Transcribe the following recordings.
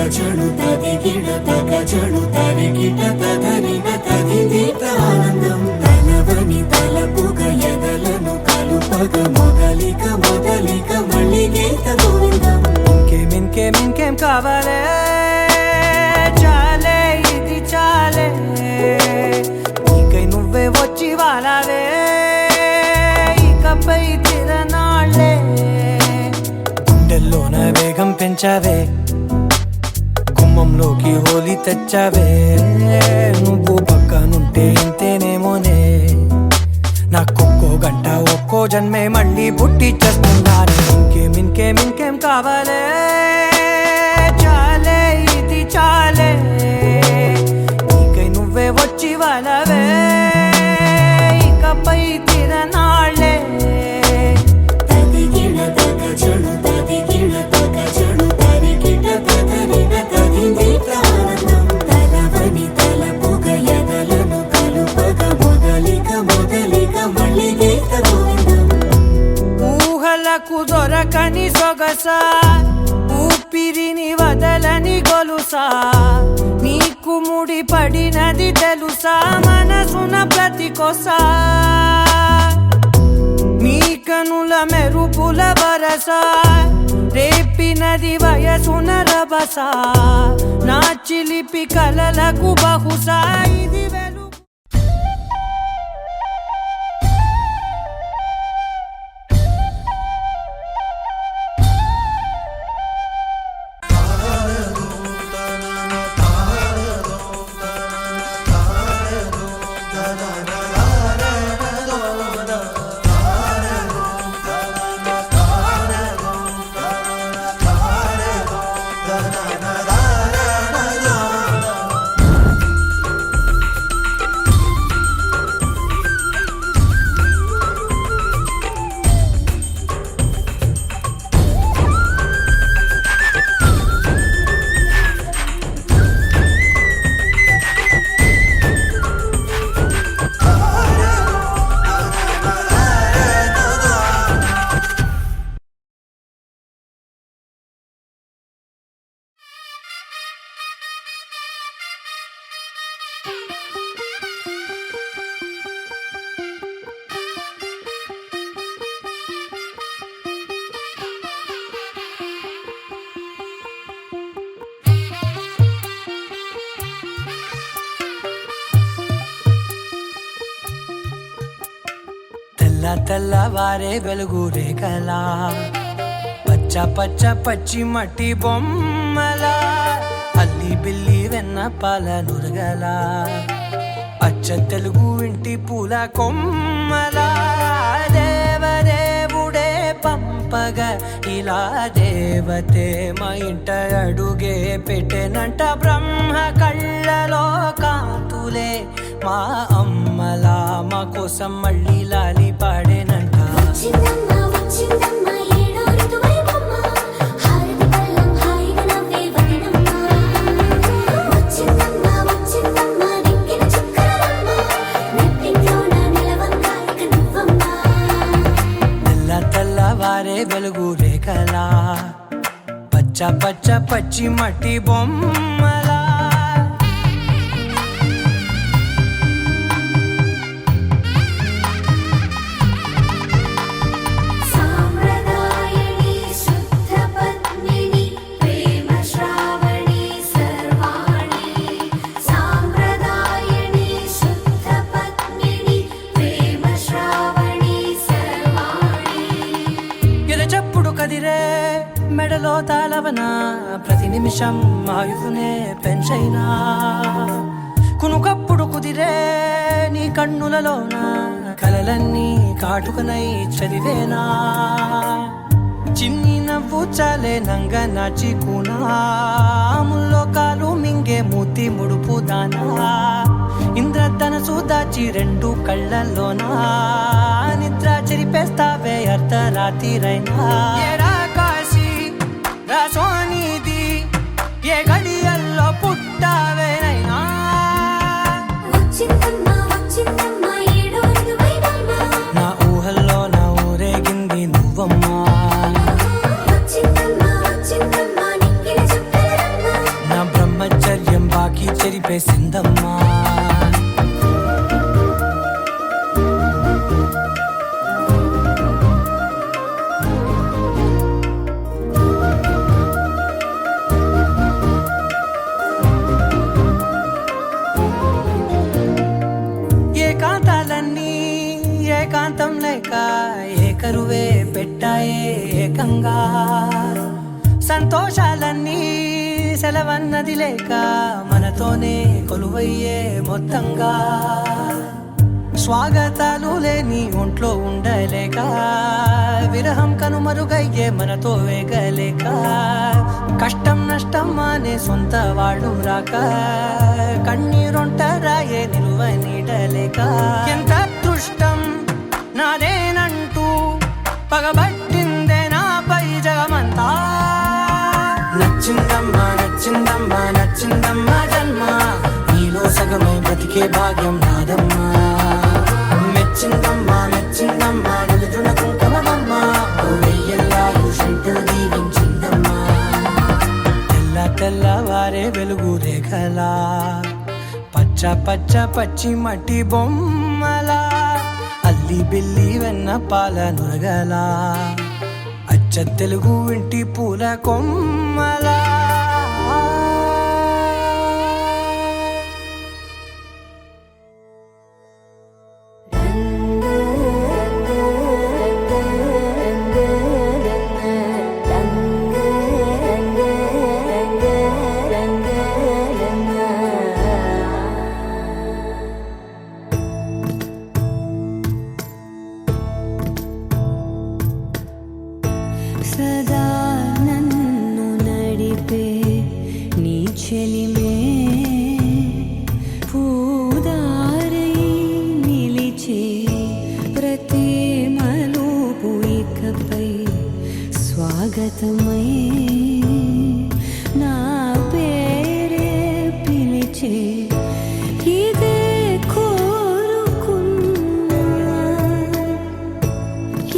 చడు తదిగిడ తగ చడు తరిగిట తగరిన తదిదీత ఆనందం తలవని తలపుగ ఎదలను కలుపగ మొదలిక మొదలిక మళ్ళీ గీత గోవిందం. ఇంకేం కావాలే చాలే ఇది చాలే నీకై నువ్వే వచ్చి వాలావే ఇకపై తిరనాళ్ళే గుండెల్లోన వేగం పెంచావే గుమ్మంలోకి హోలీ తెచ్చావే నువ్వు పక్కనుంటే ఇంతేనేమోనే నాకొక్కో గంట ఒక్కో జన్మే మళ్ళీ పుట్టి చేస్తున్నాను. ఇంకేం కావాలే చాలే ఇది చాలే నీకై నువ్వే వచ్చి వాలవే ఇకపై తిరనాళ్ళే తదిగిడ తగ చడు తదిగిడ తగ చడు తరిగిట తగరిన తదిదీత ఆనందం తలవని తలపుగ ఎదలను కలుపగ మొదలిక మొదలిక మళ్ళీ గీత గోవిందం. ఊహలకు దొరకని సొగసా ఊపిరిని వదలని గొలుసా నీకు ముడి పడినది తెలుసా మనసున ప్రతి కొసా నీ కనుల మెరుపుల వరస రేపినది వయసున రభస నా చిలిపి కలలకు బహుశా ఇది వెలు. తెల్లవారే వెలుగు రేఖలా పచ్చ పచ్చ పచ్చి మట్టి బొమ్మలా అల్లి బిల్లి వెన్న పాల నురగలా అచ్చ తెలుగు ఇంటి పూల కొమ్మలా దేవదేవుడే పంపగా ఇలా దేవతే మా ఇంట అడుగే పెట్టెనంట బ్రహ్మ కళ్ళలో కాంతులే మా అమ్మలా మా కోసం మళ్ళీ లాలి పాడేనంట. తెల్లవారే వెలుగు రేఖలా పచ్చ పచ్చ పచ్చి మట్టి బొమ్మలా మెడలో తాళవన ప్రతి నిమిషం ఆయువునే పెంచైనా కునుకప్పుడు కుదిరే నీ కన్నులలోన కలలన్నీ కాటుకనై చదివేనా చిన్ని నవ్వు చాలే నంగ నాచి కూనాముల్లో కాలు మింగే మూతి ముడుపు దానా ఇంద్రధనసు దాచి రెండు కళ్ళల్లోనా నిద్ర చెరిపేస్తావే అర్ధరాత్రిరైనా సోనిది ఏ గడియల్లో పుట్టావేనైనా నా ఊహల్లో నా ఊరేగింది నువ్వమ్మా చెప్పేసిందమ్మా. ఏకాంతాలన్నీ ఏకాంతం లేక ఏకరువే పెట్టాయే ఏకంగా, సంతోషాలన్నీ సెలవన్నది లేక మనతోనే కొలువయ్యే మొత్తంగా, స్వాగతాలు లేని ఒంట్లో ఉండలేక విరహం కనుమరుగయ్యే మనతో వేగలేక, కష్టం నష్టం అనే సొంత వాళ్ళు రాక కన్నీరొంటరాయే నిలువ నీడలేక, ఎంత అదృష్టం నాదేనంటూ పగబట్టిందే నాపై జగమంతా. నచ్చిందమ్మా నచ్చిందమ్మా నచ్చిందమ్మా జన్మ, నీలో సగమై బ్రతికే భాగ్యం నాదమ్మా. మెచ్చిందమ్మా మెచ్చిందమ్మా నిలుచున్న కుంకుమమ్మా, వెయ్యల్లాలు శంకరు దీవించిందమ్మా. తెల్ల తెల్లవారే వెలుగు రేఖలా, పచ్చ పచ్చ పచ్చి మట్టి బొమ్మలా, అల్లి బిల్లి వెన్న పాల నురగలా, అచ్చ తెలుగు ఇంటి పూల కొమ్మలా. సదా నన్ను నడిపే నీ చెలిమే, పూదారై నిలిచే ప్రతి మలుపు ఇకపై స్వాగతమై నా పేరే పిలిచే, ఇదే కోరుకున్నా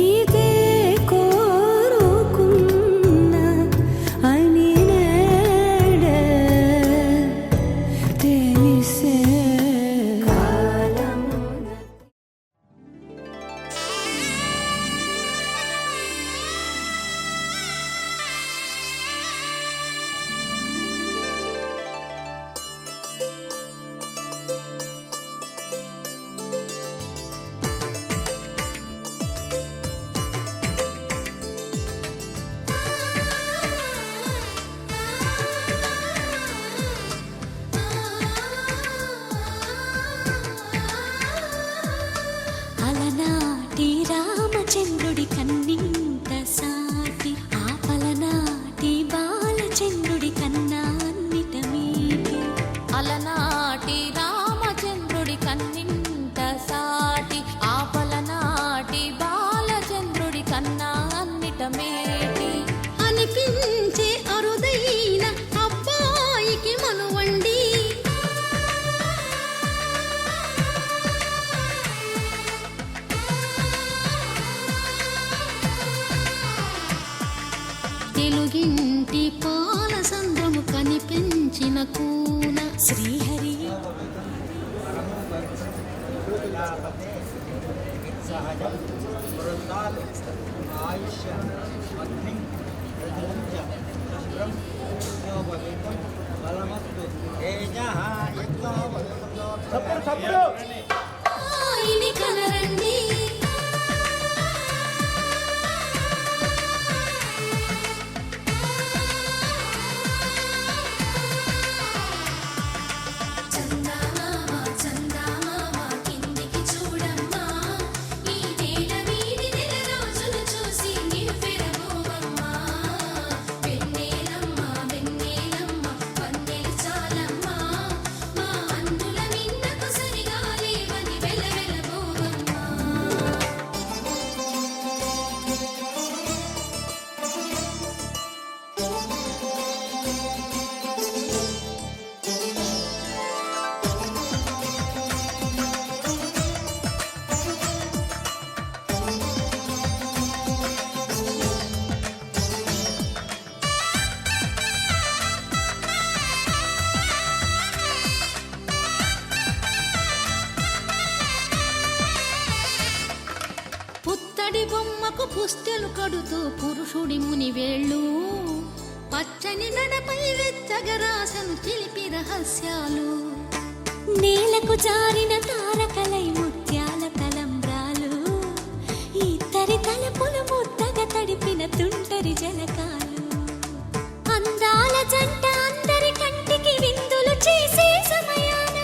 ఇదే కోరుకున్నా అని నేడే తెలిసే. అలనాటి రామచంద్రుడి కన్నింత సాటి, ఆపలనాటి బాలచంద్రుడి కన్నా అన్నిట మీటి. అలనాటి రామచంద్రుడి కన్నింత సాటి, ఆపలనాటి బాలచంద్రుడి కన్నా అన్నిట మేటి. అనిపించే అరుదైన అబ్బాయికి మనువండి, తెలుగింటి పాల సంద్రము కనిపించిన కూన శ్రీహరి. ఆయని కనరండి, కిందికి చూడమ్మా, ఈ నేల వీడి నెల రోజులు చూసి పుస్తెలు కడుతూ పురుషుడి ముని వేళ్ళు పచ్చని నడపై వెచ్చగరాసను చిలిపి రహస్యాలు నేలకు జారిన తారకలై ముత్యాల తలంబ్రాలు ఇద్దరి తలపులు ముద్దగా తడిపిన తుంటరి జలకాలు అందాల జంట అందరి కంటికి విందులు చేసే సమయాన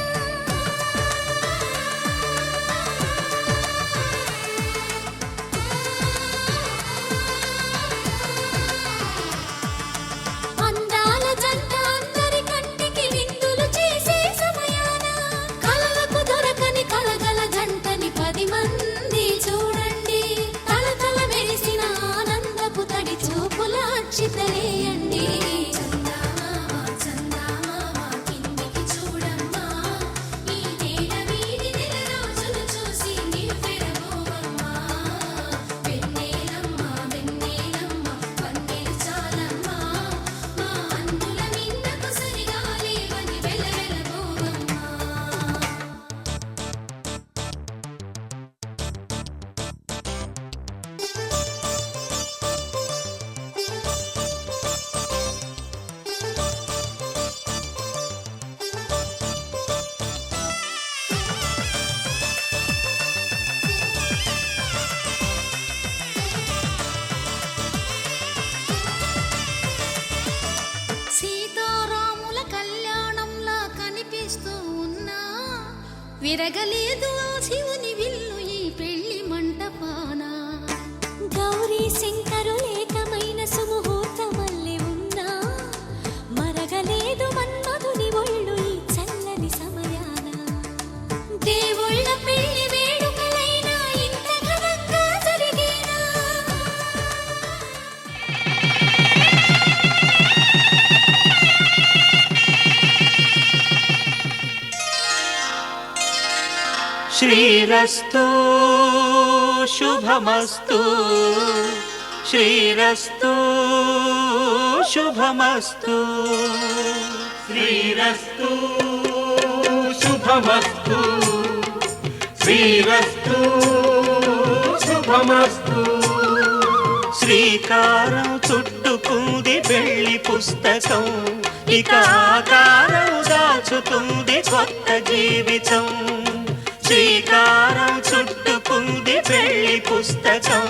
అందాల జంట అందరి కంటికి విందులు చేసే సమయాన కలలకు దొరకని కలగల జంటని 10 మంది చూడండి తలతల మెరిసిన ఆనందపు తడి చూపుల అక్షితలేయండి సీతారాముల కళ్యాణంలా కనిపిస్తూ ఉన్నా విరగలేదు ఆ శివుని విల్లు ఈ పెళ్లి మంటపాన గౌరీ శంకరులేకమైన సుముహూర్తమల్లె ఉన్నా మరగలేదు మన్మధుని ఒళ్ళు ఈ చల్లని సమయాన దేవుళ్ళ పెళ్లి వేడుకలైనా ఇంత ఘనంగా జరిగేనా శ్రీరస్తు శుభమస్తు శ్రీరస్తు శుభమస్తు శ్రీరస్తు శుభమస్తు శ్రీరస్తు శుభమస్తు శ్రీకారం చుట్టుకుంది పెళ్లి పుస్తకం ఇక ఆకారం దాచుతుంది కొత్త జీవితం శ్రీకారం చుట్టుకుంది పెళ్లి పుస్తకం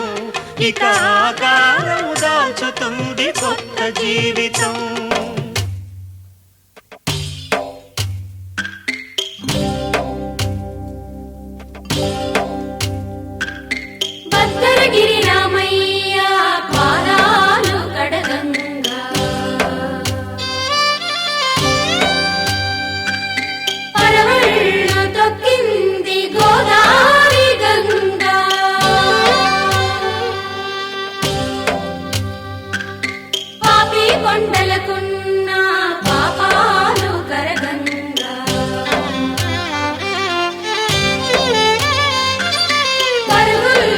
ఇక ఆకారం దాచుతుంది కొత్త జీవితం భద్రగిరి రామయ్య పాదాలు కడగంగా పరవళ్ళు తొక్కింది గోదావరి గంగా పాపి కొండలకున్న పాపాలు కరగంగా పరుగులు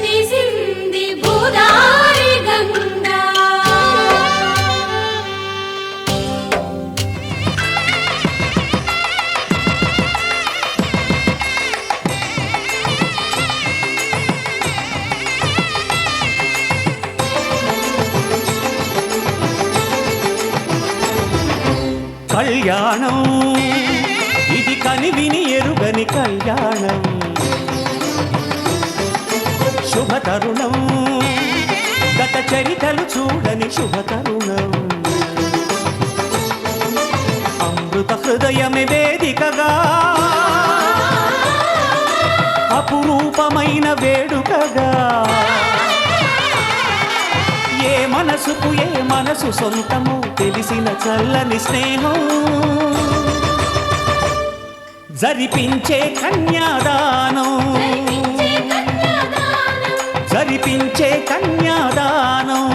తీసింది భూదారి గంగా కళ్యాణం ఇది కనివిని ఎరుగని కళ్యాణం శుభతరుణం గత చరితలు చూడని శుభతరుణం అమృత హృదయమే వేదికగా అపురూపమైన వేడుకగా ఏ మనసుకు ఏ మనసు సొంతము తెలిసిన చల్లని స్నేహం జరిపించే కన్యాదానం జరిపించే కన్యాదానం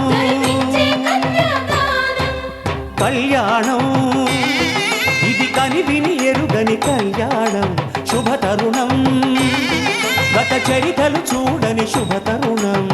కళ్యాణం ఇది కనివిని ఎరుగని కళ్యాణం శుభతరుణం గత చరితలు చూడని శుభతరుణం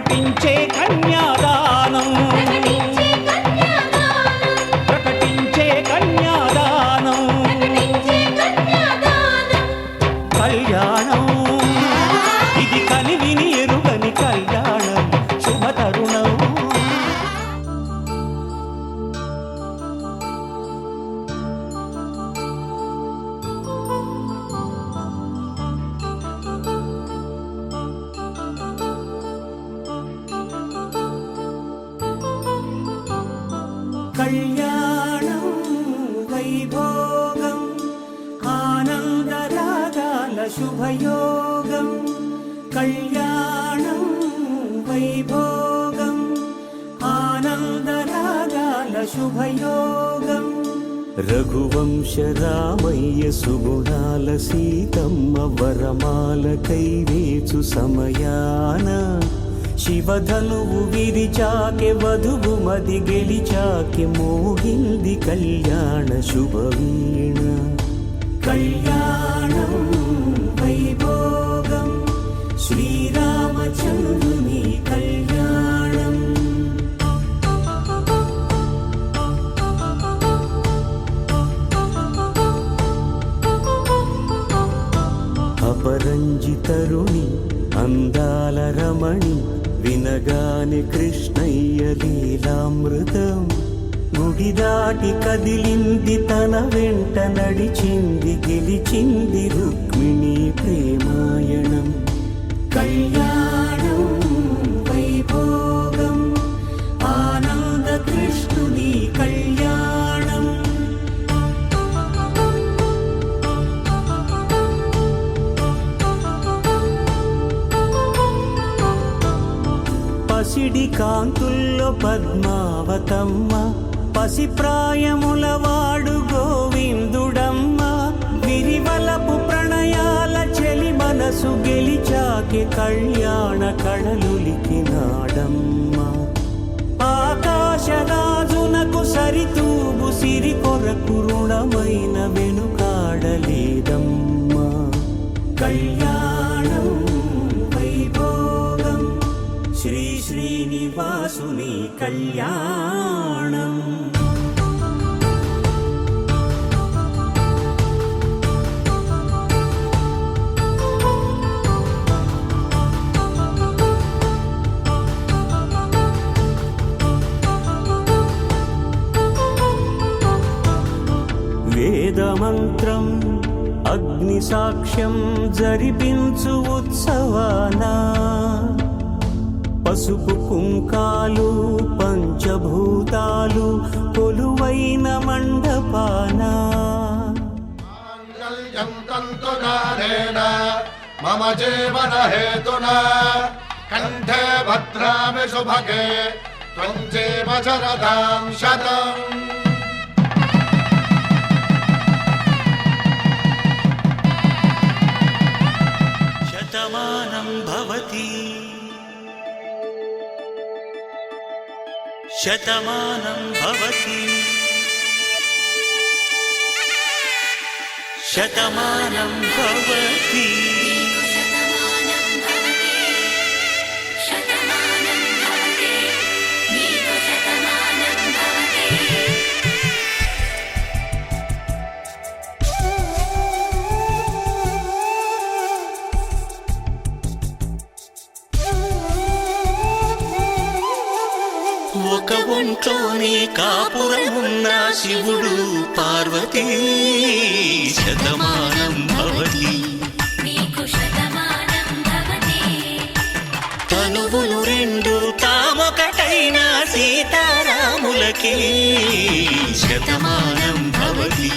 ప్రకటించే కన్యాదానం ప్రకటించే కన్యాదానం ప్రకటించే కన్యాదానం ప్రకటించే కన్యాదానం కళ్యాణం ఇది కనివిని ఎరుగని కళ్యాణం శుభతరుణం కళ్యాణం వైభోగం ఆనందరాగాల శుభయోగం కళ్యాణం వైభోగం ఆనందరాగాల శుభయోగం రఘువంశ రామయ్య సుగుణాల సీతమ్మ వరమాల కైవేచు సమయాన శివధనువు విరిచాకె వధువు మది గెలిచాకె మోగింది కళ్యాణ శుభవీణ కళ్యాణం వైభోగం శ్రీరామచంద్రుని కళ్యాణం అపరంజితరుణి అందాల రమణి వినగాని కృష్ణయ్య లీలామృతం గుడి దాటి కదిలింది తన వెంట నడిచింది గెలిచింది రుక్మిణి ప్రేమాయణం కళ్యాణం వైభోగం ఆనంద కృష్ణుని కళ్యాణం పసిడి కాంతుల్లో పద్మావతమ్మ పసిప్రాయముల వాడు గోవిందుడమ్మ విరివలపు ప్రణయాల చెలి మనసు గెలిచాకి కళ్యాణ కళలులికినాడమ్మ ఆకాశరాజునకు సరితూగు సిరి కొరకు రుణమైన వెనుకాడలేదమ్మా కళ్యాణం వైభోగం శ్రీ శ్రీనివాసుని కళ్యాణం వేదమంత్రం అగ్ని సాక్ష్యం జరిపించు ఉత్సవానా పసుపు కుంకాలు పంచభూతాలు కొలువైన మండపానా మాంగళ్యం తంతునానేన మమ జీవన హేతునా కంఠే భద్రామి శుభగే త్వం జీవ శరదాం శతం శతమానం భవతి శతమానం భవతి శతమానం భవతి ఒక ఒంట్లోనే కాపురమున్న శివుడు పార్వతీ శతమానం భవతి తనువులు రెండు తామొకటైన సీతారాములకి శతమానం భవతి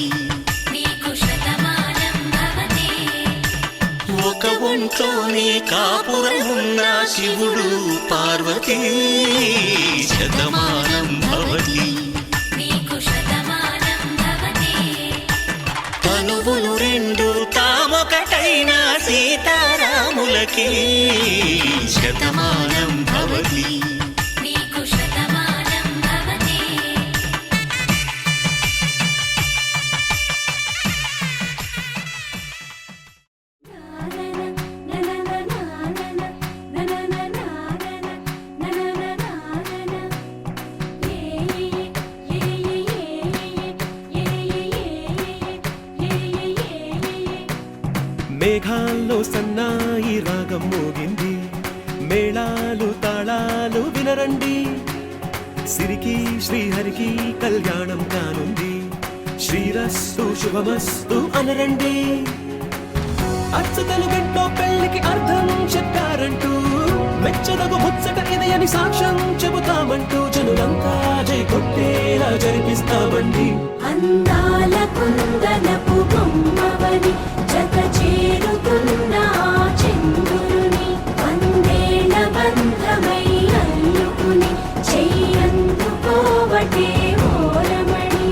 ఒక ఒంట్లోనే కాపురమున్న శివుడు పార్వతీ శతమానం భవతి తనువులు రెండు తామొకటైన సీతారాములకి శతమానం భవతి మేఘాల్లో సన్నాయి రాగం మోగింది, మేళాలు తాళాలు వినరండి, సిరికి శ్రీహరికి కళ్యాణం కానుంది, శ్రీరస్తు శుభమస్తు అనరండి. అచ్చు తెలుగింటో పెళ్లికి అర్థం చెప్పారంటూ, మెచ్చదగు ముచ్చట ఇది అని సాక్ష్యం చెబుతామంటూ, జనులంతా జై కొట్టేలా జరిపిస్తామండి. అందాల కుందనపు బొమ్మవని జత చేరుతున్న ఆ చంద్రుని, వందేళ్ల బంధమై అల్లుకుని చెయ్యందుకోవటే ఓరమణి.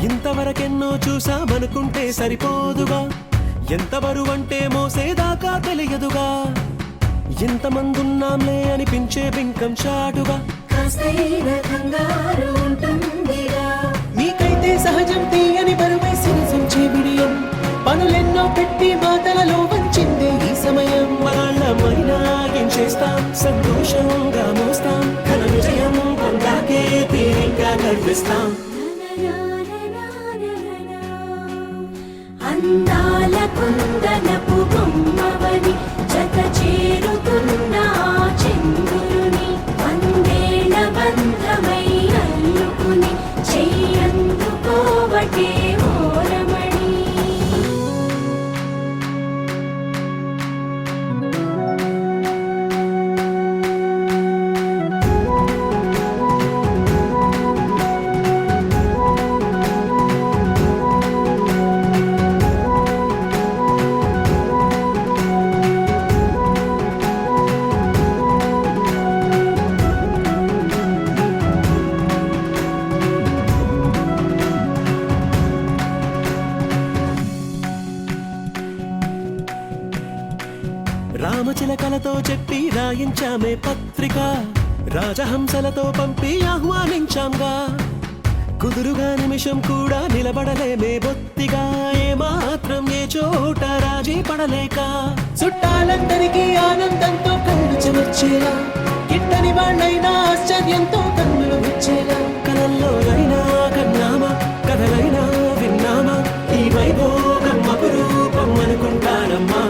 ఇంతవరకెన్నో చూసామనుకుంటే సరిపోదుగా, ఎంత బరువంటే మోసేదాకా తెలియదుగా, ఇంతమందున్నాంలే అనిపించే బింకం చాటుగా, కాస్తైన కంగారు ఉంటుందిగా, మీకైతే సహజం తీయని బరువై సిరిసించే విడియం, పనులెన్నో పెట్టి మాటలలో వంచిందే ఈ సమయం. మనాళ్ళమైనా ఏం చేస్తాం, సంతోషంగా మోస్తాం, ఘన విజయం పొందాకే తీరిగ్గా గర్విస్తాం. అందాల కుందనపు బొమ్మవని జత చేరుతున్న ఆ చంద్రుని, వందేళ్ల బంధమై అల్లుకుని చెయ్యందుకోవటే ఓరమణి. రామచిలకలతో చెప్పి రాయించామే పత్రిక, రాజహంసలతో పంపి ఆహ్వానించాంగా, కుదురుగా నిమిషం కూడా నిలబడలేమే బొత్తిగా, ఏ మాత్రం ఏ చోట రాజీ పడలేక, చుట్టాలందరికీ ఆనందంతో కళ్ళు చెమర్చేలా, గిట్టని వాళ్ళైనా ఆశ్చర్యంతో కన్నులు వచ్చేలా, కలల్లోనైనా కన్నామా కథలైనా విన్నామా, ఈ వైభోగం అపురూపం అనుకుంటానమ్మా.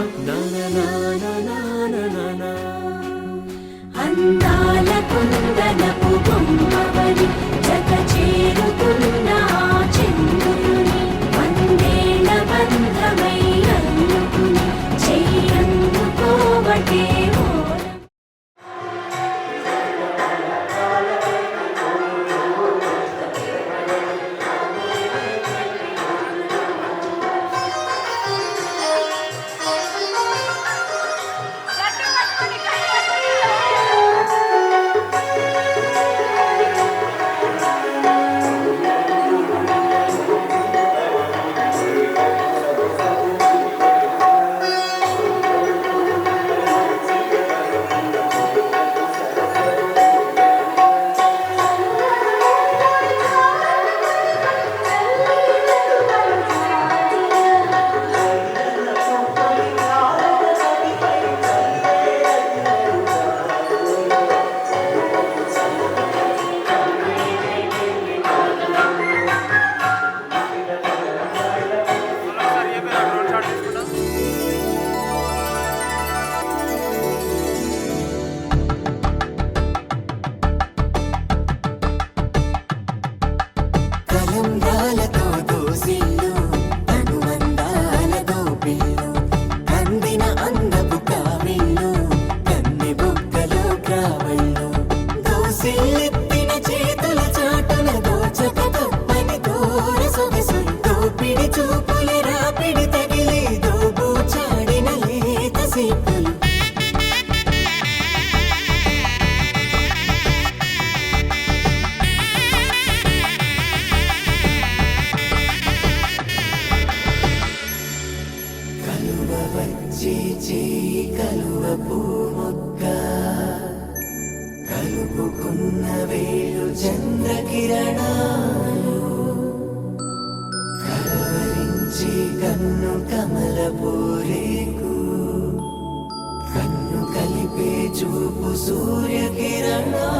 అందాల కుందనపు బొమ్మవని జత చేరుతున్న ఆ చంద్రుని, వందేళ్ల బంధమై అల్లుకుని చెయ్యందుకోవటే ఓరమణి. వచ్చి చేయి కలువపు మొగ్గ కలుపుకున్న వేలు చంద్రకిరణాలు కలవరించి కన్ను కమలపు రేకు కన్ను కలిపే చూపు సూర్యకిరణాలు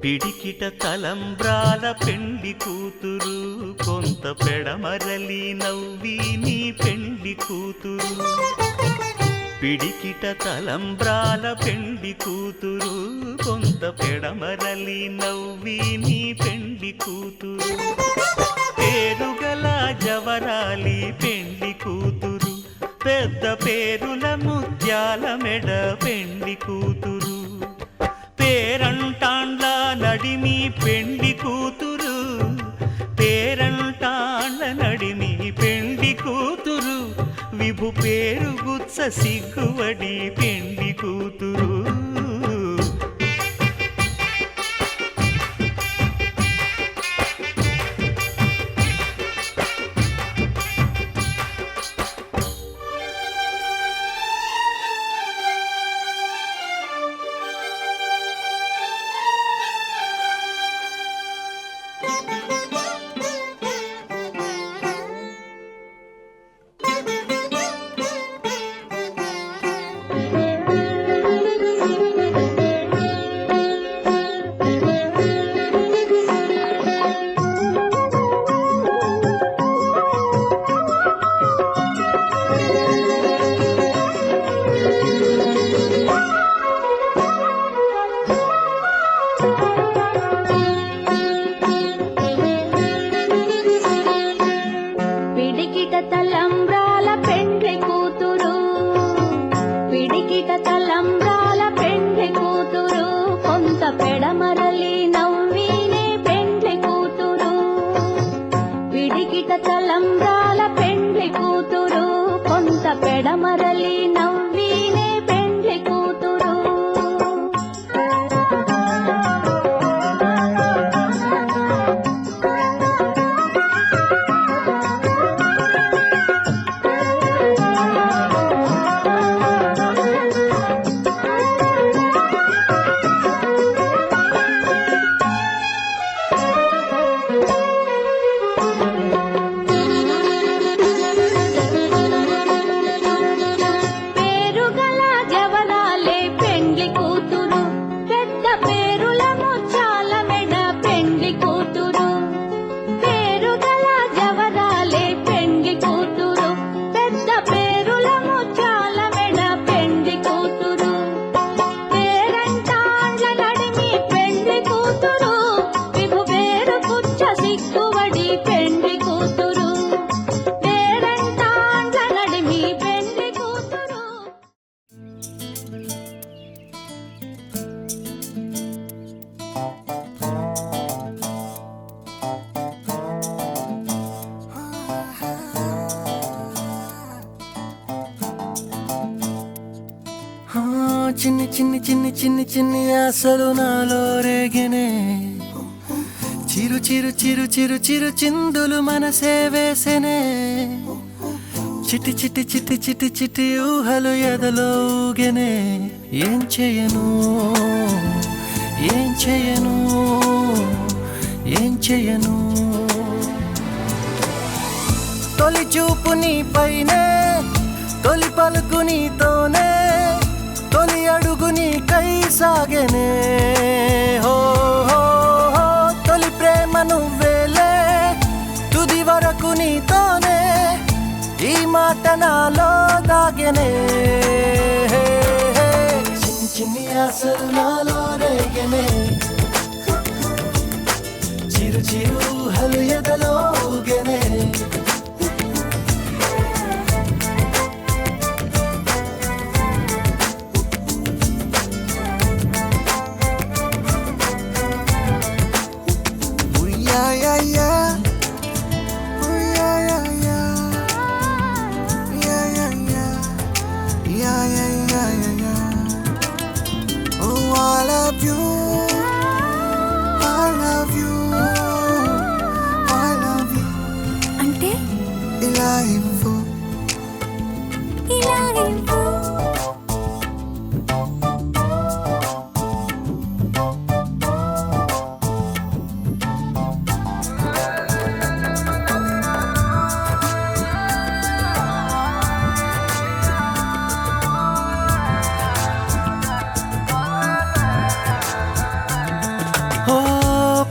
పిడికిట తలంబ్రాల పెండి కూతురు కొంత పెడమరలి నవ్వి నీ పెండి కూతురు పిడికిట తలంబ్రాల పెండి కూతురు కొంత పెడమరలి నవ్వి నీ పెండి కూతురు పేరుగల జవరాలి పెండి కూతురు పెద్ద పేరుల ముత్యాల మెడ పెండి కూతురు పేరంటాండ్ల నడిమి పెండి కూతురు పేరంటాండ్ల నడిమి పెండి కూతురు విభు పేరు గుత్స సిగ్గువడి పెండి కూతురు తలంబ్రాల పెండ్లి కూతురు కొంత పెడమరలి నవ్వినే పెండ్లి కూతురు చిన్ని చిన్ని చిన్ని చిన్ని చిన్ని ఆశలు నాలో రేగినే చిరు చిరు చిరు చిరు చిరు చిందులు మనసే వేసెనే చిటి చిటి చిటి చిటి చిటి ఊహలు ఎదలో ఊగెనే ఏం చేయను ఏం చేయను ఏం చేయను తొలి చూపు నీ పైనే తొలి పలుకు నీతోనే తొలి అడుగు నీకై సాగెనే హో హో హో నాలో దాగెనే చిన్ని చిన్ని ఆశలు నాలో రేగెనే చిరు చిరు హలు ఎదలో ఊగెనే అంటే ఇలా ఇవ్వు. ఓ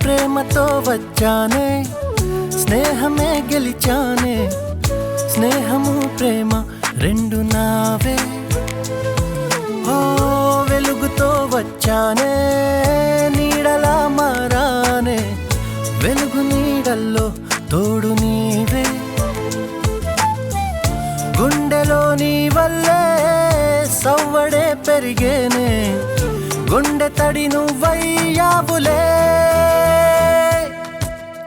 ప్రేమతో వచ్చానే స్నేహమే గెలిచానే స్నేహము ప్రేమ రెండు నావే ఓ వెలుగుతో వచ్చానే నీడలా మారానే వెలుగు నీడల్లో తోడు నీవే గుండెలో నీ వల్లే సవ్వడే పెరిగేనే గుండె తడి నువ్వయ్యావులే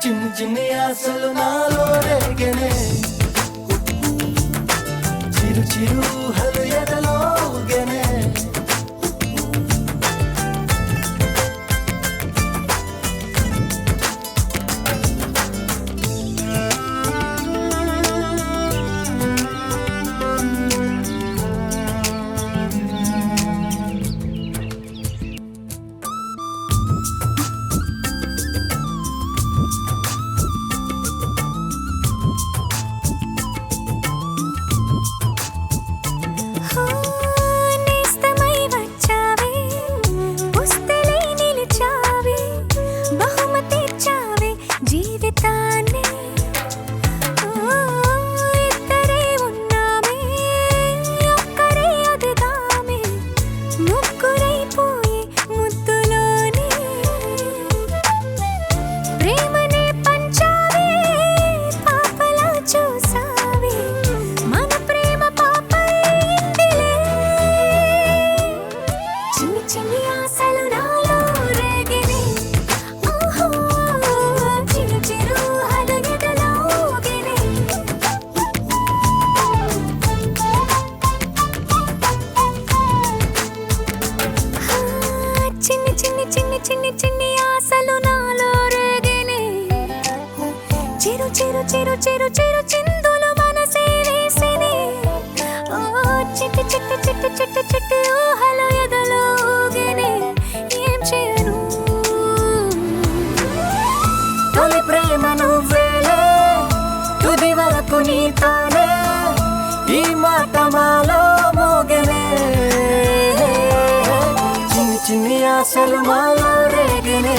చిన్ని చిన్ని ఆశలు నాలో రేగెనే చిరు చిరు హలు ఎదలో ఊగెనే నేస్తమై వచ్చావే పుస్తలై నిలిచావే బహుమతిచ్చావే జీవితాన్ని ఇద్దరే ఉన్నామే ఒక్కరే అదిగామే ముగ్గురైపోయి ముద్దులోనే ప్రేమనే పంచావే పాపలా చూసావే మన ప్రేమ పాపైందిలే చిన్ని చిన్ని ఆశలు నాలో రేగినే ఓహో చిరు చిరు హలు ఎదలో ఊగెనే చిన్ని చిన్ని చిన్ని చిన్ని చిన్ని ఆశలు నాలో రేగినే చిరు చిరు చిరు చిరు చిరు చిందులు మనసే వేసినే ఓ చిట్టి చిట్టి చిట్టి చిట్టి చిట్టి ఊహలు ఎదలో ఊగెనే ఏం చేయను తొలి ప్రేమ నువ్వేలే తుది వరకు నీతోనే ఈ మాట మాలో మోగెనే చిన్ని చిన్ని ఆశలు మాలో రేగెనే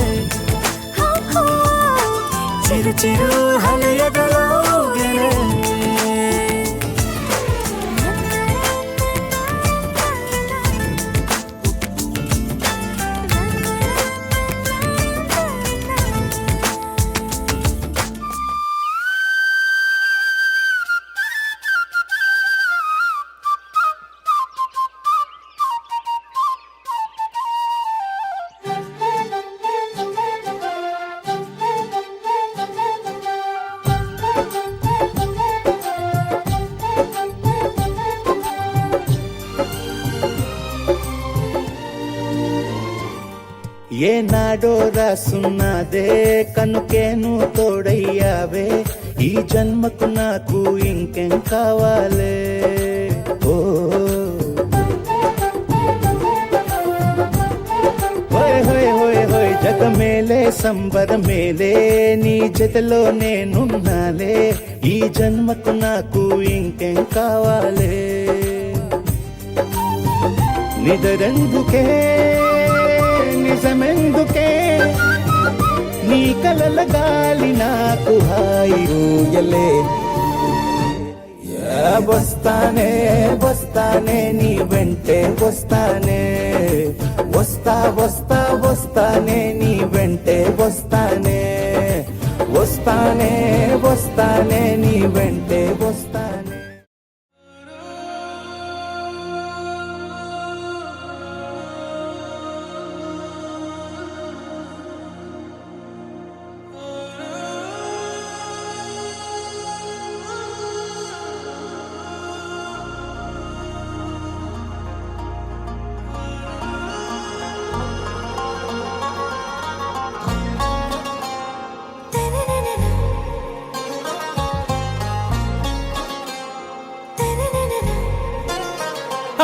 చిరు చిరు హలు ఎదలో ఊగెనే ఏనాడో రాసున్నదే కనుకేను తోడయ్యావే ఈ జన్మకు నాకు ఇంకేం కావాలే ఓ హోయ్ హోయ్ హోయ్ హోయ్ జగమేలే సంబరమేలే నీ జతలో నేనున్నాలే ఈ జన్మకు నాకు ఇంకేం కావాలే నిదరెందుకే నిజమెందుకే నీ కలల గాలి నాకు హాయి ఊయలే వస్తానే వస్తానే నీ వెంటే వస్తానే వస్తా వస్తా వస్తానే నీ వెంటే వస్తానే వస్తానే వస్తానే నీ వెంటే వస్తానే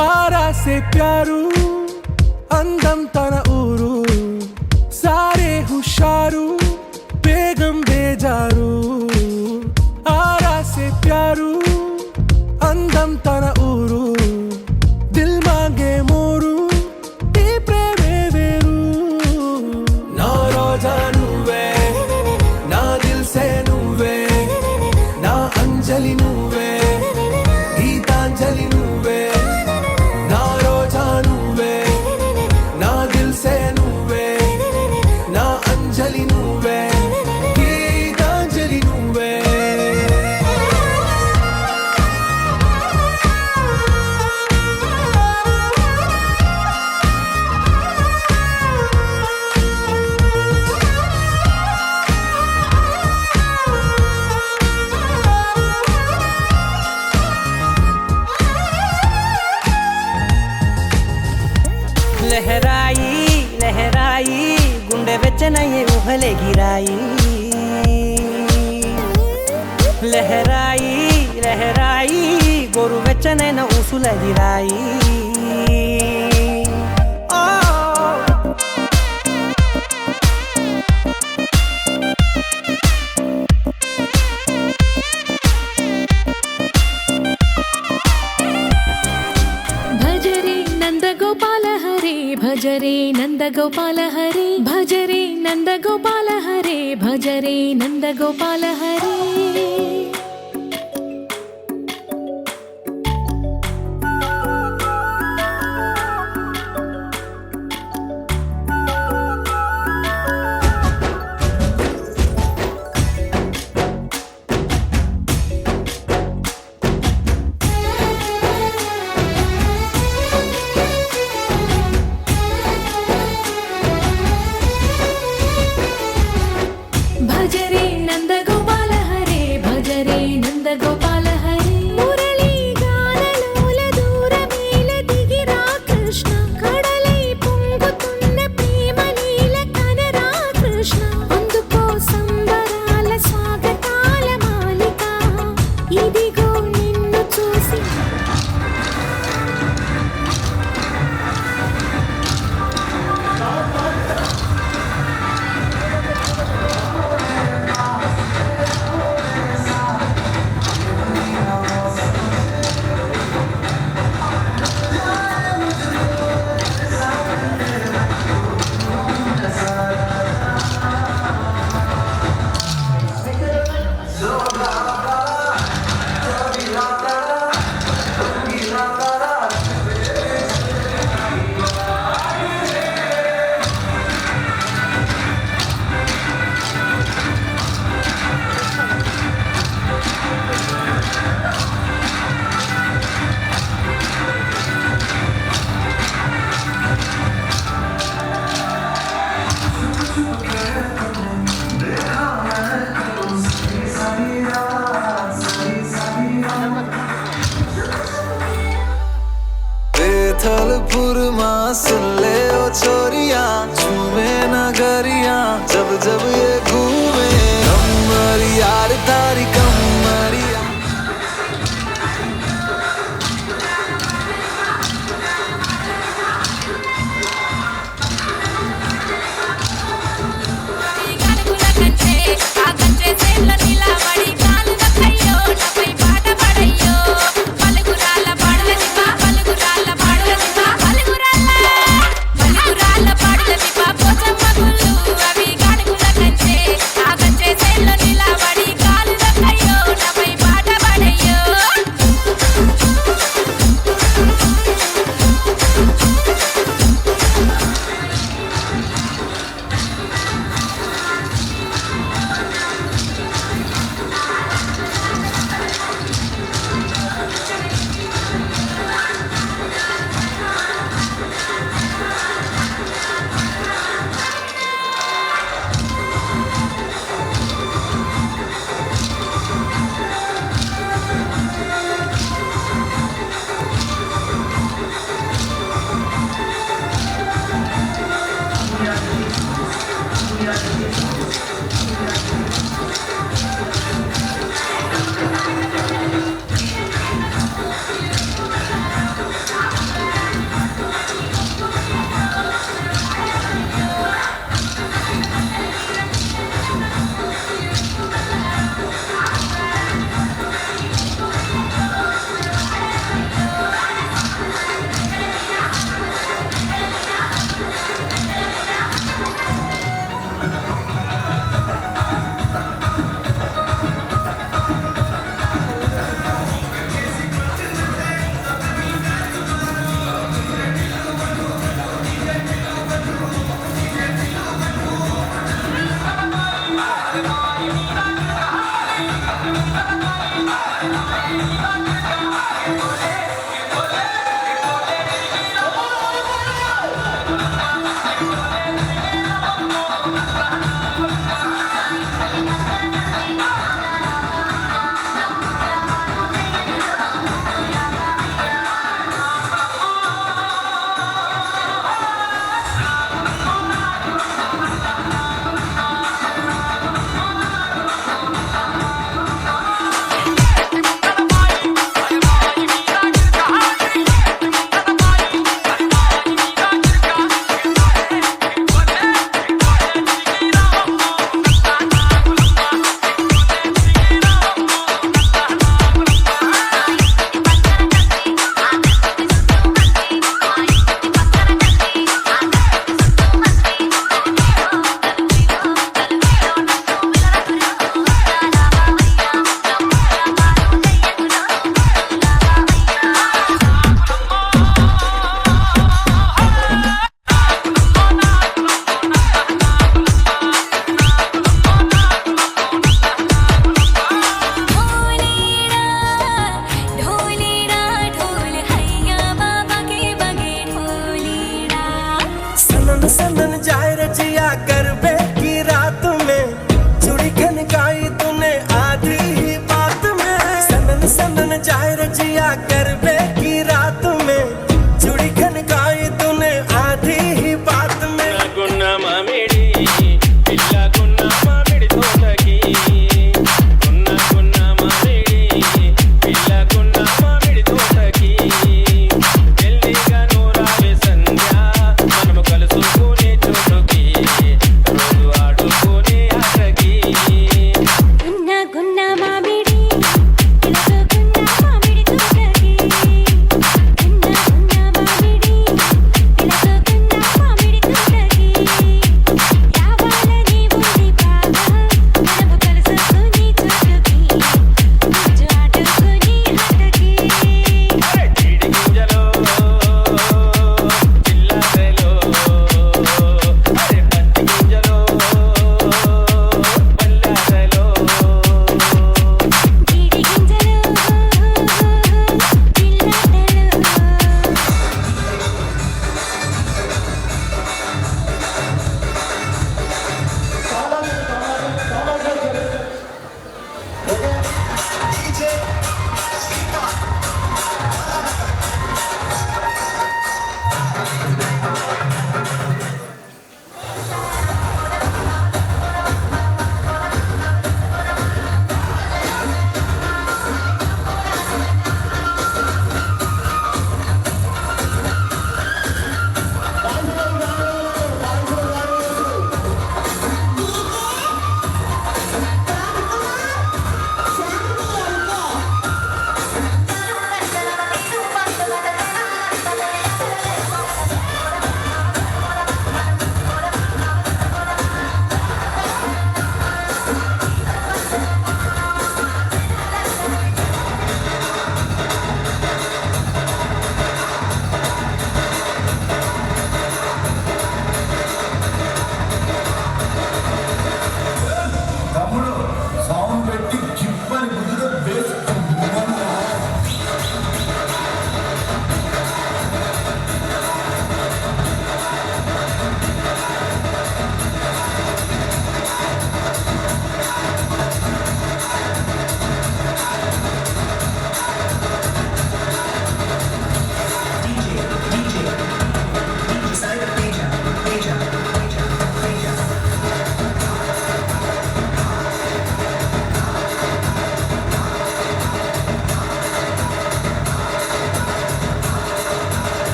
आरा से प्यारू అందం తన ఊరు సారే హుషారు బేగం బేజారు ఆరా సే ప్యారు అందం తన ఊరు దిల్ మాంగే మోరు ఈ ప్రేమే వేరు నా రోజా నువ్వే నా దిల్ సే నువ్వే నా అంజలి నువ్వే గీతాంజలి నువ్వే నా రోజా నువ్వే నా దిల్ సే నువ్వే నా అంజలి నువ్వే గీతాంజలి నువ్వే लहराई लहराई गुंडे बेच नहीं उहले गिराई लहराई लहराई गोरु बेच नहीं न उसूल गिराई భజరే నందగోపాల హరే భజరే నందగోపాల హరే భజరే నందగోపాల హరే భజరే నందగోపాల హరే భజరే నందగోపాల హరే భజరే నందగోపాల హరే మురళీ గానలోల దూరమేల దిగిరా కృష్ణ కడలై పొంగుతున్న ప్రేమ లీల కనరా కృష్ణ అందుకో సంబరాల స్వాగతాల మాలిక ఇదిగో నిన్ను చూసి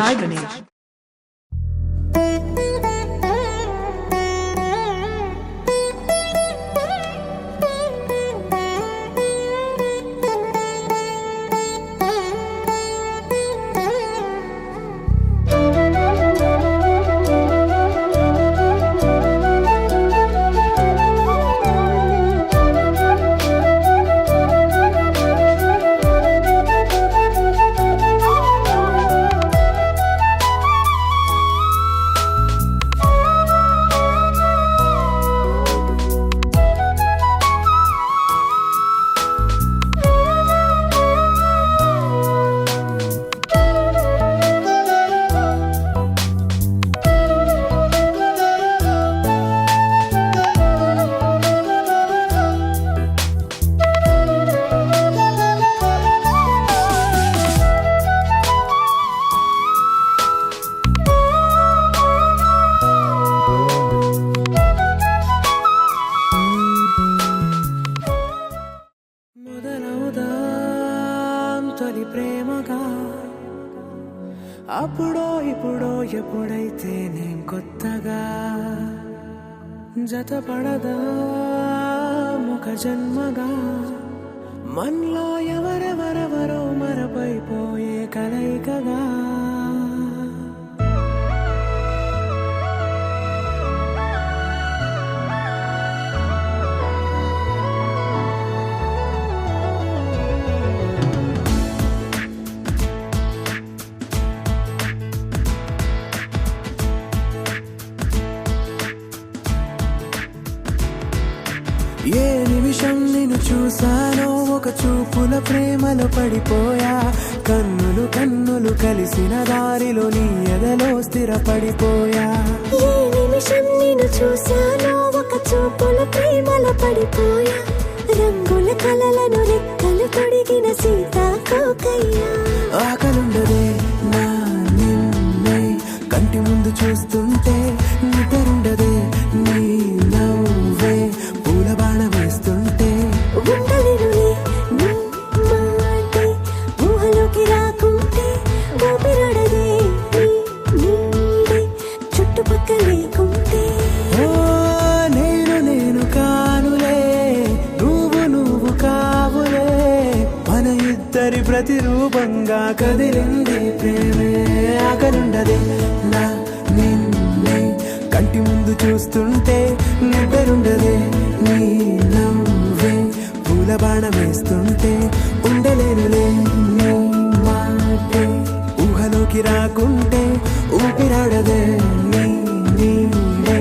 సాయి గణేష్. తొలి ప్రేమగా అప్పుడో ఇప్పుడో ఎప్పుడైతే నేను కొత్తగా జతపడదా ముఖ జన్మగా మనలో ఎవరెవరెవరో మరపైపోయే కలయికగా ఏ నిమిషం నిన్ను చూసానో ఒక చూపుల ప్రేమలో పడిపోయా కన్నులు కన్నులు కలిసిన దారిలో నీ ఎదలో స్థిరపడిపోయా ఏ నిమిషం నిన్ను చూసానో ఒక చూపుల ప్రేమలో పడిపోయా రంగుల కలలను రెక్కలు తొడిగిన సీతాకోకయ్యా ఆకలుండదే నా నిన్నే కంటి ముందు చూస్తుంటే నిద్రుండదే నీ నవ్వే పూల బాణ వేస్తుంటే ఉండలేనులే నీ మాటే ఊహలోకి రాకుంటే ఊపిరాడదే నీ నీడే చుట్టుపక్కల లేకుంటే ఓ నేను కానులే నువ్వు కావులే మన ఇద్దరి ప్రతిరూపంగా కదిలింది ప్రేమే ఆకలుండదే నా నిన్నే కంటి ముందు చూస్తుంటే నిద్రుండదే నీ నవ్వే పూల బాణ వేస్తుంటే ఉండలేనులే నీ మాటే ఊహలోకి రాకుంటే ఊపిరాడదే నీ నీడే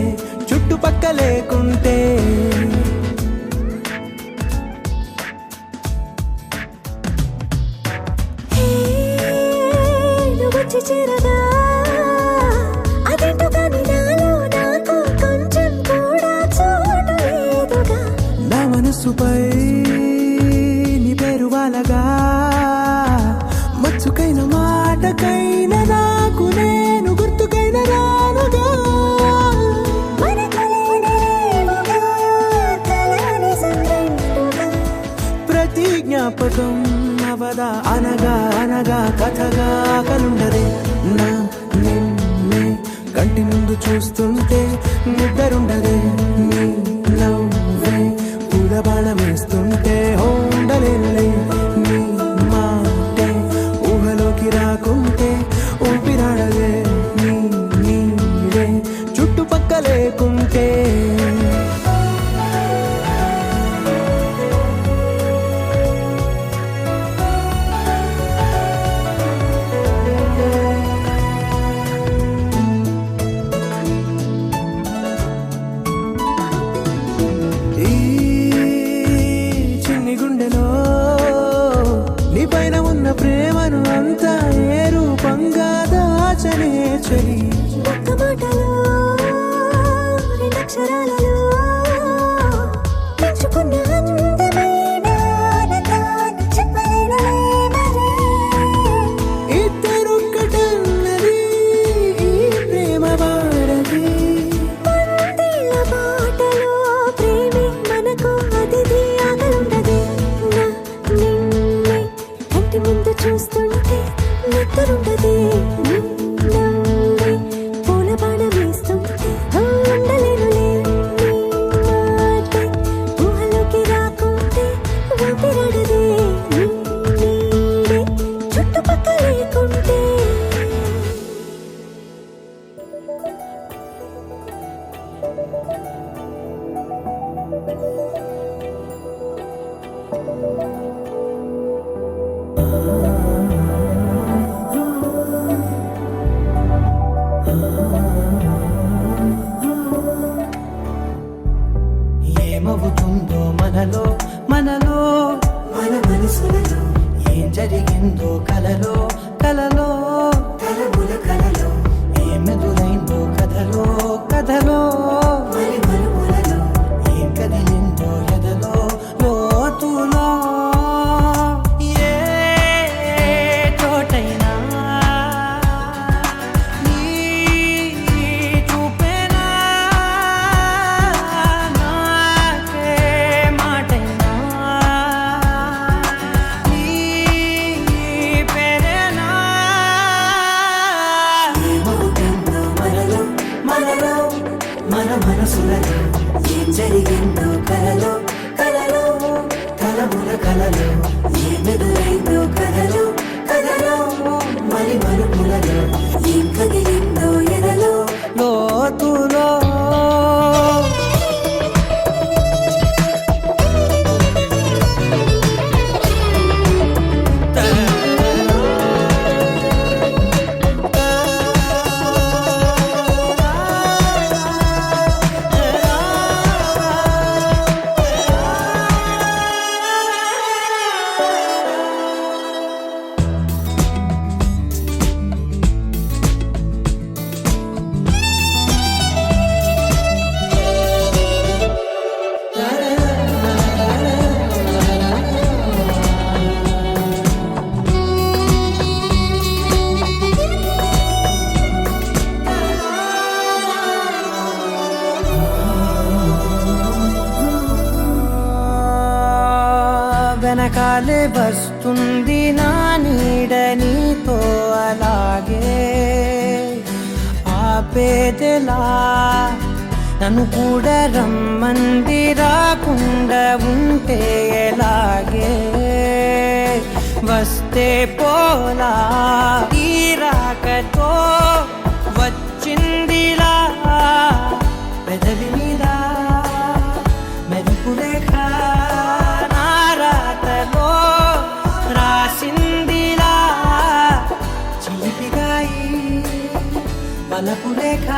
చుట్టుపక్క లేకుంటే వచ్చి చేరగా అదేంటో కానీ నాలో నాకు కొంచెం కూడా చోటు లేదుగా నా మనసుపై నీ పేరు వాలగా మచ్చుకైన మాటకైన నాకు నేను గుర్తుకైన రానుగా మనకులేనిలేవుగా కలని సంగంటుగా ప్రతి జ్ఞాపకం అవదా అనగా అనగా కథగా కలుండదే నా నిన్నే కంటి ముందు చూస్తుంటే నిద్రుండదే నీ నవ్వే పూల బాణం వేస్తుంటే ఉండలేనులే నీ మాటే ఊహలోకి రాకుంటే ఊపిరాడదే నీ నీడే చుట్టుపక్క లేకుంటే ఈ చిన్ని గుండెలో ఏమవుతుందో మనలో మనలో మన మనసులలో ఏం జరిగిందో కలలో కలలో తలముల కలలో ఏమెదురైందో కథలో కథలో మరి మలుపులలో ఏం కదిలిందో ఎదలో లోతులో ఏ చోటైనా నీ చూపేనా నాకే మాటైనా నీ పేరేనా ఏమవుతుందో మనలో మనలో మన మనసులలో ఏం జరిగిందో కలలో కలలో తలముల కలలో ఏమెదురైందో కథలో కథలో మరి మలుపులలో ఏం కదిలిందో ఎదలో లోతులో వెనకాలే వస్తుంది నా నీడ నీతో అలాగే ఆపేదెలా నన్ను కూడా రమ్మంది రాకుండా ఉంటే ఎలాగే వస్తే పోలా ఈ రాకతో వచ్చిందిలా పెదవి మీద మెరుపు రేఖ నా రాతలో రాసిందిలా చిలిపిగాయి వలపు రేఖ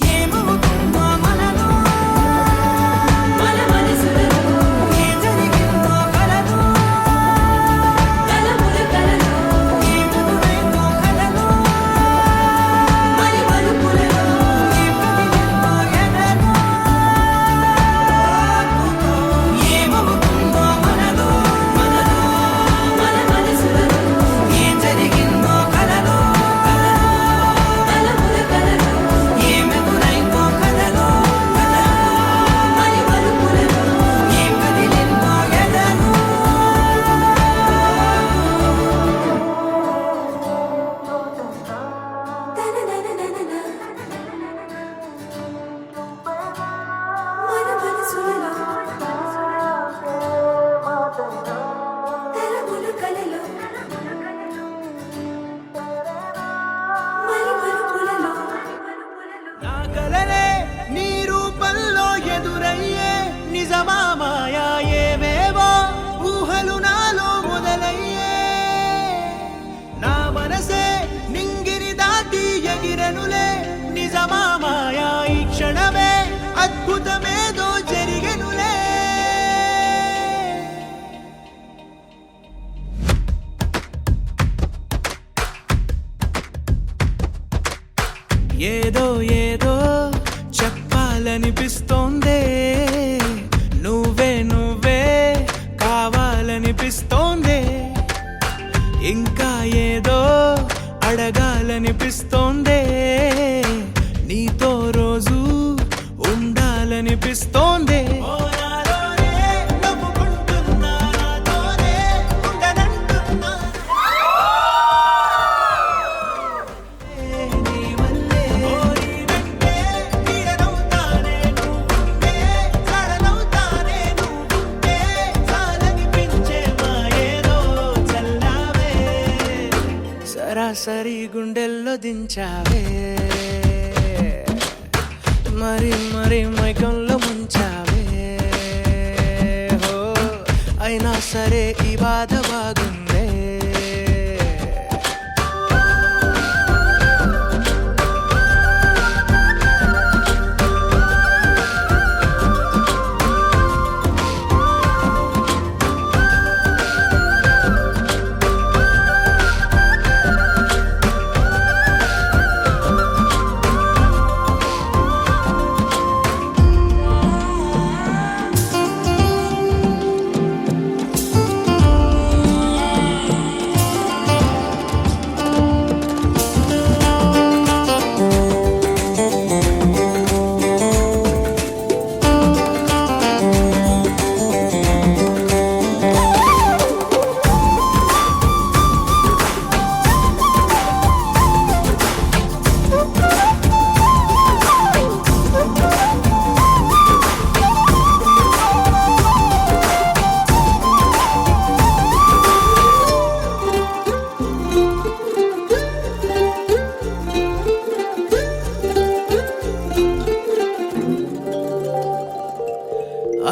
ఏమవుతుందో మనలో మన మనసులలో ఏం జరిగిందో కలలో తలముల కలలో ఏమెదురైందో కథలో మరి మలుపులలో ఏం కదిలిందో ఎదలో ఏమవుతుందో మనలో మనలో మన మనసులలో ఏం జరిగిందో కలలో తలముల కలలో ఏమెదురైందో కథలో మరి మలుపులలో ఏం కదిలిందో ఎదలో మన మనసులలో తలముల కలలో మరి మలుపులలో నా కలలే నీ రూపంలో ఎదురయ్యే నిజమా మాయా ఏవేవో ఊహలు నాలో మొదలయ్యే నా మనసే నింగిని దాటి ఎగిరెనులే నిజమా మాయా ఈ క్షణమే అద్భుతమేదో జరిగెనులే ఏదో ఏదో చెప్పాలనిపిస్తోందే నువ్వే నువ్వే కావాలనిపిస్తోందే ఇంకా ఏదో అడగాలనిపిస్తోందే నీతో రోజు ఉండాలనిపిస్తోందే సరాసరి గుండెల్లో దించావే, మరి మరి మైకంలో ముంచావే. హో అయినా సరే ఈ బాధ బాగుందే.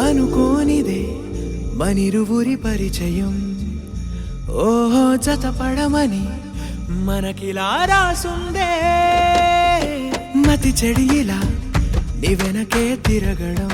అనుకోనిదే మనిరువురి పరిచయం, ఓహో జతపడమని మనకిలా రాసుందే. మతి చెడి ఇలా నీ వెనకే తిరగడం.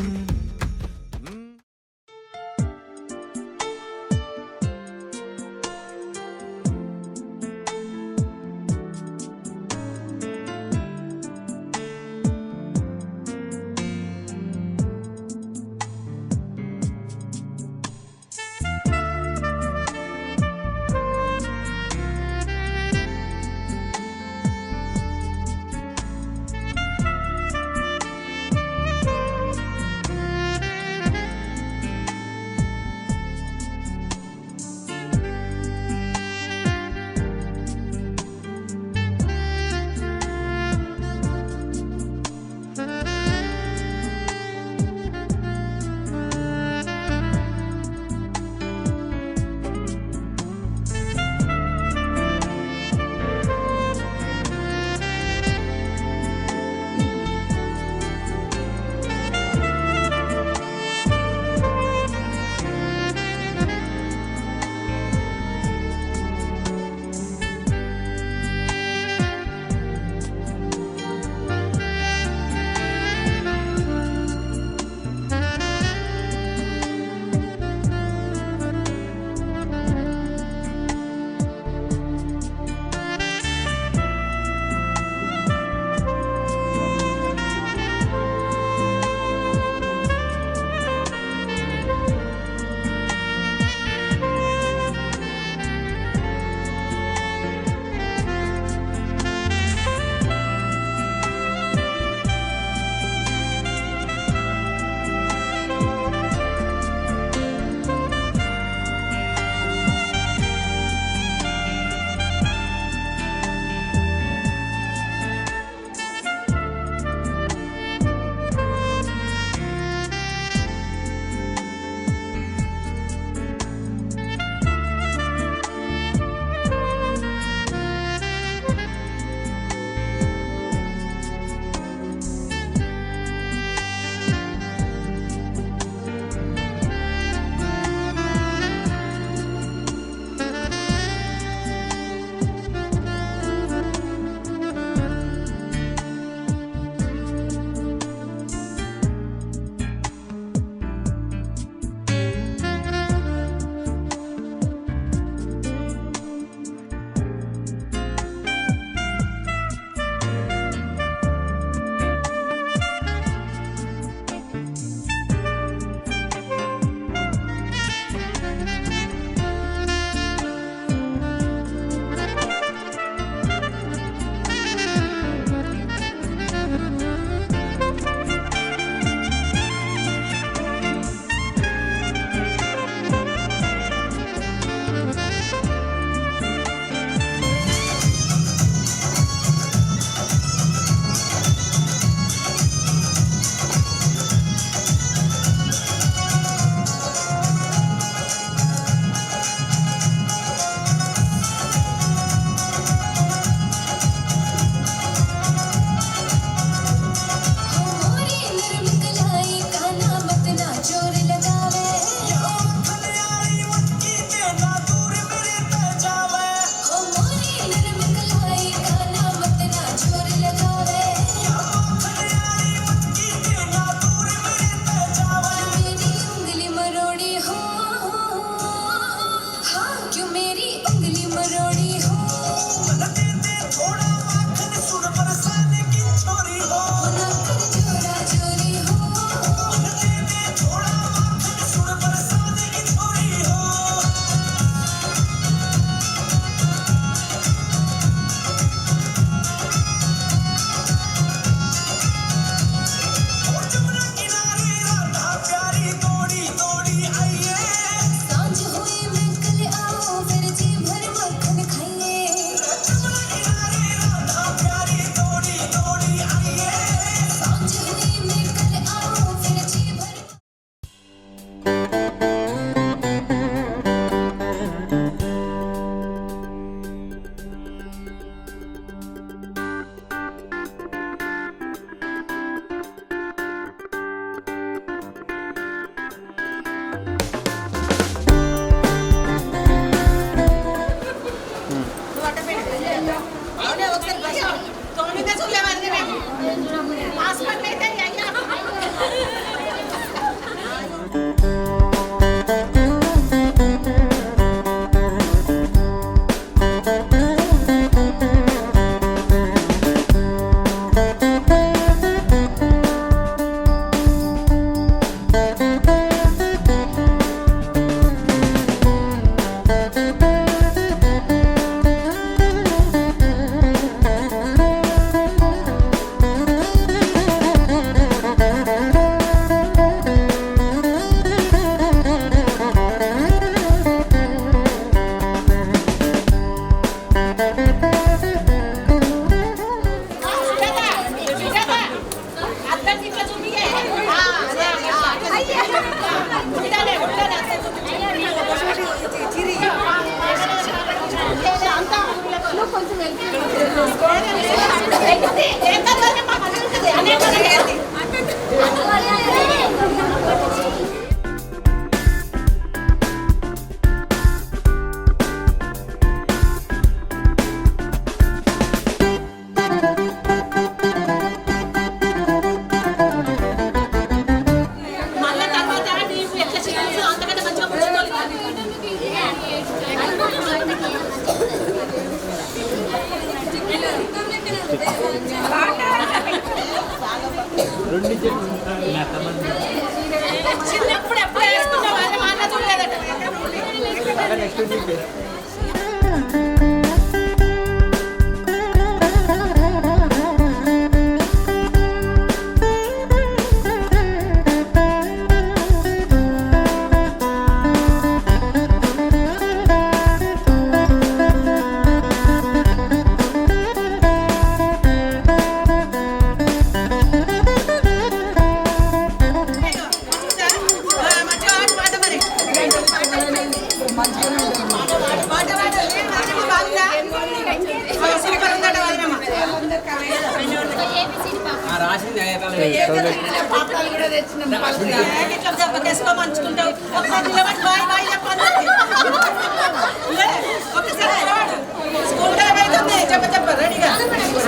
చిన్నప్పుడు ఎప్పుడు వేసుకున్నావు వాళ్ళ మాట చూడలేదట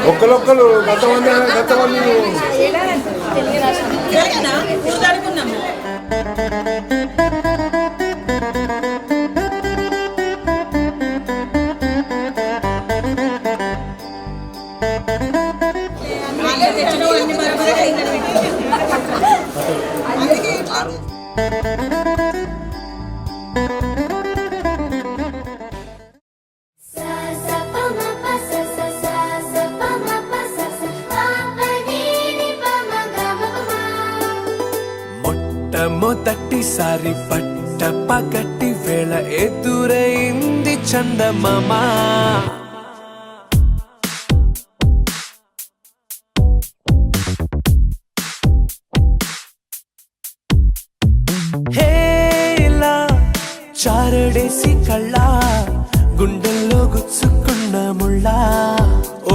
ఒక్కరొక్కరు గతమంది మొట్టమొదటిసారి పట్ట పగటి వేళ ఎదురైంది చందమామ హేలా చారడేసి కళ్ళ గుండెల్లో గుచ్చుకున్న ముళ్ళ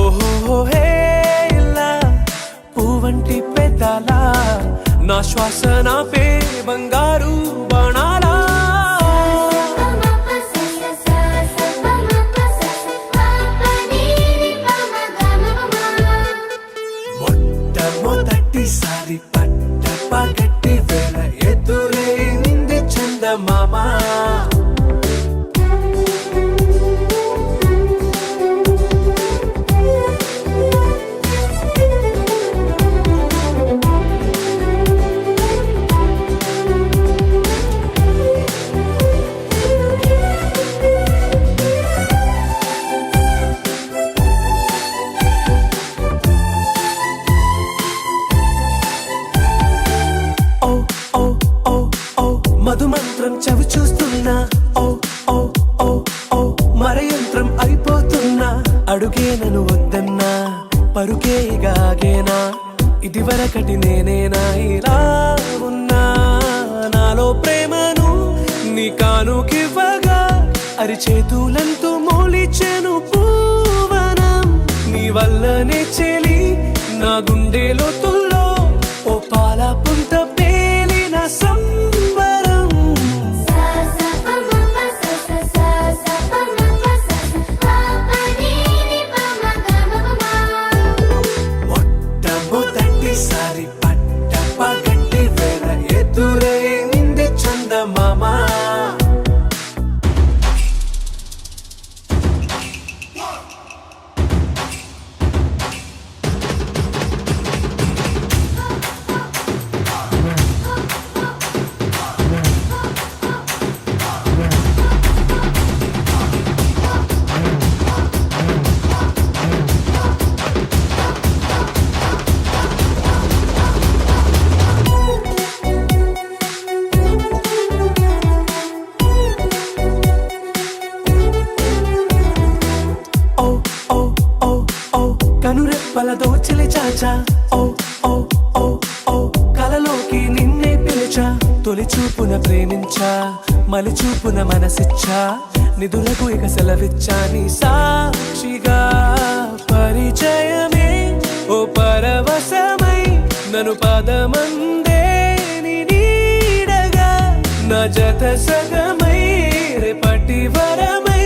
ఓహో హేలా పువ్వంటి పెదాల నా శ్వాస నాపే బంగారు బాణాలా మొట్టమొదటిసారి పట్ట పగటి వేళ ఎదురైంది చందమామ మధుమంత్రం చవి చూస్తున్నా ఓ ఓ ఓ ఓ మరయంత్రం అయిపోతున్నా అడుగే నన్ను వద్దన్నా పరుకేగాగేనా ఇది వరకటి నేనేనా ఇలా ఉన్నా నాలో ప్రేమను నీ కానుకివ్వగా అరిచేతులంటూ మోలిచెను పూవనం నీ వల్లనే చెలి నా గుండెలో తుల్లో ఓ పాల పుంత పేలిన సంబరం ఓ ఓ ఓ కనురెప్పల దోచిలి చాచా ఓ ఓ ఓ ఓ కలలోకి నిన్నే పిలిచా తొలి చూపున ప్రేమించా మలి చూపున మనసిచ్చా నిధులకు ఇక సెలవిచ్చా నీ సాక్షిగా పరిచయమే ఓ పరవశమై నన్ను పదమందే నీ నీడగా నా జత సగమై రేపటి వరమై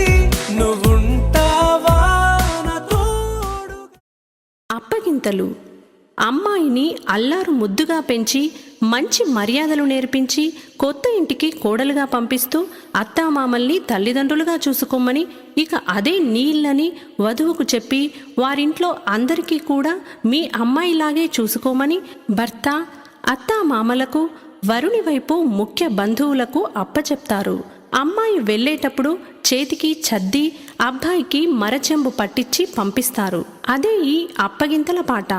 నువ్వుంటావా నా తోడు. అప్పగింతలు అమ్మాయిని అల్లారు ముద్దుగా పెంచి మంచి మర్యాదలు నేర్పించి కొత్త ఇంటికి కోడలుగా పంపిస్తూ అత్తామామల్ని తల్లిదండ్రులుగా చూసుకోమని ఇక అదే నీళ్ళని వధువుకు చెప్పి వారింట్లో అందరికీ కూడా మీ అమ్మాయిలాగే చూసుకోమని భర్త అత్తామామలకు వరుని వైపు ముఖ్య బంధువులకు అప్పచెప్తారు. అమ్మాయి వెళ్ళేటప్పుడు చేతికి చద్ది అబ్బాయికి మరచెంబు పట్టించి పంపిస్తారు. అదే ఈ అప్పగింతల పాట.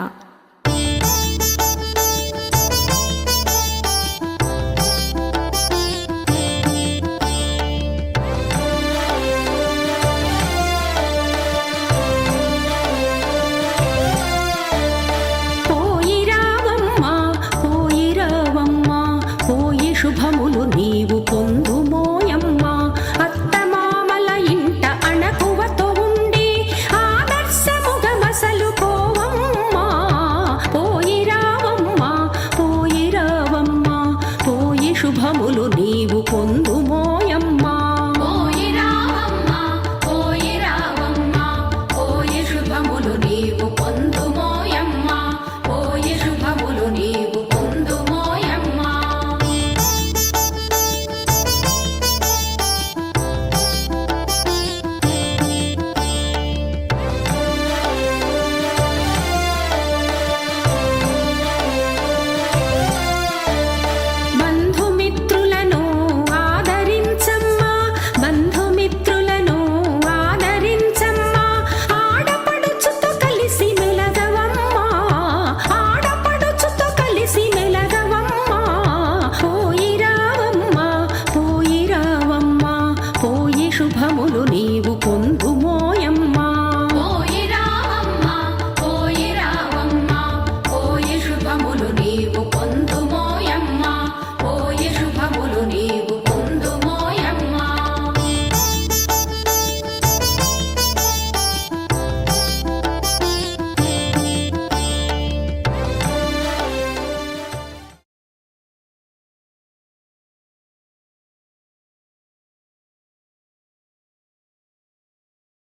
శుభములు నీవు పొందుమోయమ్మా అత్తమామల ఇంట అణకువతో ఉండి ఆదర్శముగ మసలు పోవమ్మా పోయి రావమ్మా పోయి శుభములు నీవు పొందుమోయమ్మా పోయి రావమ్మా పోయి శుభములు నీవు పొందు